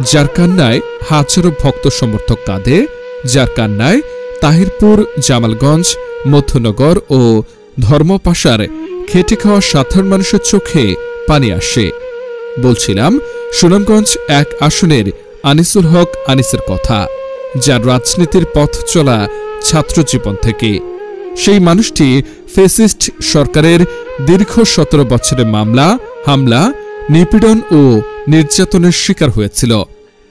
যার কান্নায় হাজারো ভক্ত সমর্থক কাঁদে, যার কান্নায় তাহিরপুর, জামালগঞ্জ, মধ্যনগর ও ধর্মপাশার খেটে খাওয়া সাধারণ মানুষের চোখে পানি আসে। বলছিলাম সুনামগঞ্জ ১ আসনের আনিসুল হক আনিসের কথা, যার রাজনীতির পথ চলা ছাত্রজীবন থেকে। সেই মানুষটি ফ্যাসিস্ট সরকারের দীর্ঘ ১৭ বছরের মামলা, হামলা, নিপীড়ন ও নির্যাতনের শিকার হয়েছিল।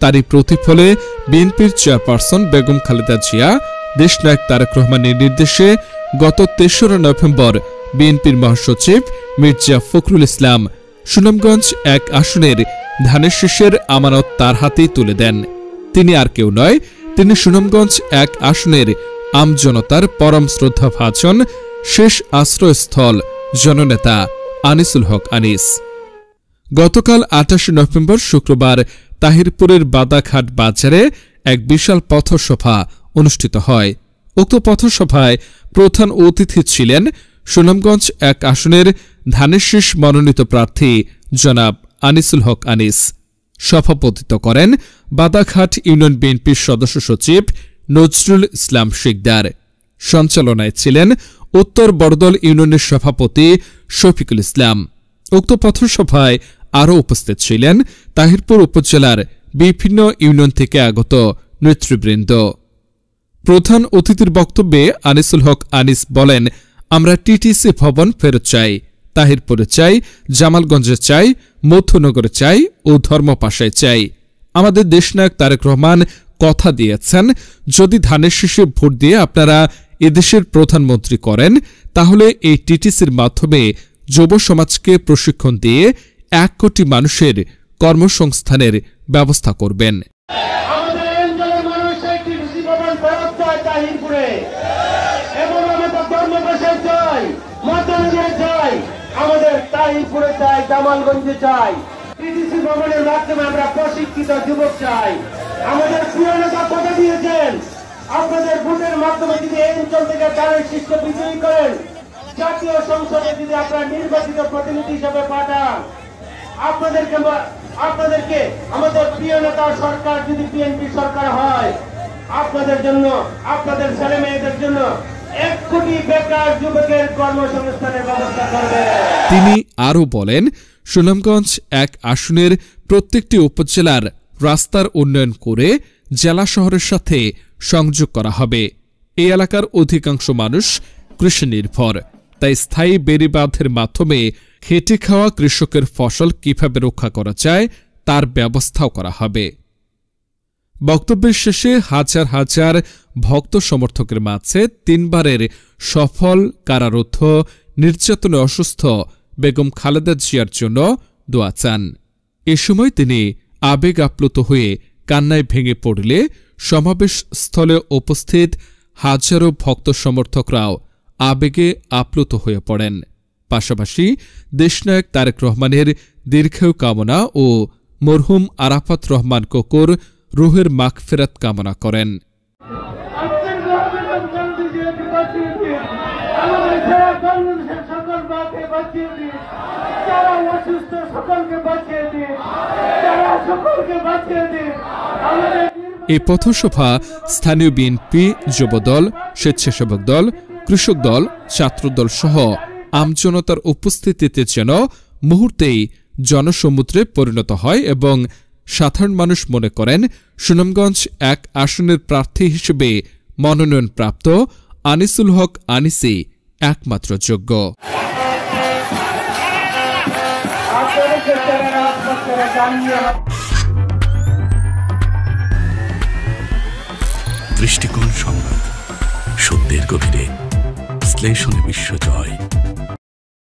তারই প্রতিফলে বিএনপির চেয়ারপারসন বেগম খালেদা জিয়া, দেশনায়ক তারেক রহমানের নির্দেশে গত ৩রা নভেম্বর বিএনপির মহাসচিব মির্জা ফখরুল ইসলাম সুনামগঞ্জ ১ আসনের ধানের শীষের আমানত তার হাতেই তুলে দেন। তিনি আর কেউ নয়, তিনি সুনামগঞ্জ ১ আসনের আমজনতার পরম শ্রদ্ধাভাজন শেষ আশ্রয়স্থল জননেতা আনিসুল হক আনিস। গতকাল ২৮ নভেম্বর শুক্রবার তাহিরপুরের বাদাঘাট বাজারে এক বিশাল পথসভা অনুষ্ঠিত হয়। উক্ত পথসভায় প্রধান অতিথি ছিলেন সুনামগঞ্জ ১ আসনের ধানের শীষ মনোনীত প্রার্থী জনাব আনিসুল হক আনিস। সভাপতিত্ব করেন বাদাঘাট ইউনিয়ন বিএনপির সদস্য সচিব নজরুল ইসলাম শিকদার। সঞ্চালনায় ছিলেন উত্তর বড়দল ইউনিয়নের সভাপতি শফিকুল ইসলাম। উক্ত পথসভায় আরও উপস্থিত ছিলেন তাহিরপুর উপজেলার বিভিন্ন ইউনিয়ন থেকে আগত নেতৃবৃন্দ। প্রধান অতিথির বক্তব্যে আনিসুল হক আনিস বলেন, আমরা টিটিসি ভবন ফেরত চাই, তাহিরপুরে চাই, জামালগঞ্জে চাই, মধ্যনগরে চাই ও ধর্মপাশায় চাই। আমাদের দেশনায়ক তারেক রহমান কথা দিয়েছেন, যদি ধানের শীষে ভোট দিয়ে আপনারা এদেশের প্রধানমন্ত্রী করেন, তাহলে এই টিটিসির মাধ্যমে যুব সমাজকে প্রশিক্ষণ দিয়ে ১ কোটি মানুষের কর্মসংস্থানের ব্যবস্থা করবেন। আমাদের তাহিরপুরে চাই, জামালগঞ্জে চাই, টিটিসি ভবনের মাধ্যমে আমরা প্রশিক্ষিত যুবক চাই। আমাদের প্রিয় নেতা কথা দিয়েছেন, আপনাদের ভোটের মাধ্যমে যদি এই অঞ্চল থেকে ধানের শীষকে বিজয়ী করেন, জাতীয় সংসদে যদি আপনারা নির্বাচিত প্রতিনিধি হিসেবে পাঠান, আপনাদেরকে আমাদের প্রিয় নেতা সরকার যদি বিএনপি সরকার হয়, আপনাদের জন্য, আপনাদের ছেলে মেয়েদের জন্য ১ কোটি বেকার যুবকের কর্মসংস্থানের ব্যবস্থা করবে। তিনি আরও বলেন, সুনামগঞ্জ ১ আসনের প্রত্যেকটি উপজেলার রাস্তার উন্নয়ন করে জেলা শহরের সাথে সংযোগ করা হবে। এই এলাকার অধিকাংশ মানুষ কৃষি নির্ভর, তাই স্থায়ী বেড়িবাঁধের মাধ্যমে খেটে খাওয়া কৃষকের ফসল কিভাবে রক্ষা করা যায় তার ব্যবস্থাও করা হবে। বক্তব্যের শেষে হাজার হাজার ভক্ত সমর্থকের মাঝে ৩ বারের সফল কারারুদ্ধ নির্যাতনে অসুস্থ বেগম খালেদা জিয়ার জন্য দোয়া চান। এ সময় তিনি আবেগ আপ্লুত হয়ে কান্নায় ভেঙে পড়লে সমাবেশ স্থলে উপস্থিত হাজারো ভক্ত সমর্থকরাও আবেগে আপ্লুত হয়ে পড়েন। পাশাপাশি দেশনায়ক তারেক রহমানের দীর্ঘায়ু কামনা ও মরহুম আরাফাত রহমান কোকোর রুহের মাগফিরাত কামনা করেন। এই পথসভা স্থানীয় বিএনপি, যুবদল, স্বেচ্ছাসেবক দল, কৃষক দল, ছাত্রদল সহ আমজনতার উপস্থিতিতে যেন মুহূর্তেই জনসমুদ্রে পরিণত হয় এবং সাধারণ মানুষ মনে করেন সুনামগঞ্জ ১ আসনের প্রার্থী হিসেবে মনোনয়নপ্রাপ্ত আনিসুল হক আনিসই একমাত্র যোগ্য। দৃষ্টিকোণ সংবাদ, সত্যের গভীরে বিশ্লেষণে বিশ্বজয়।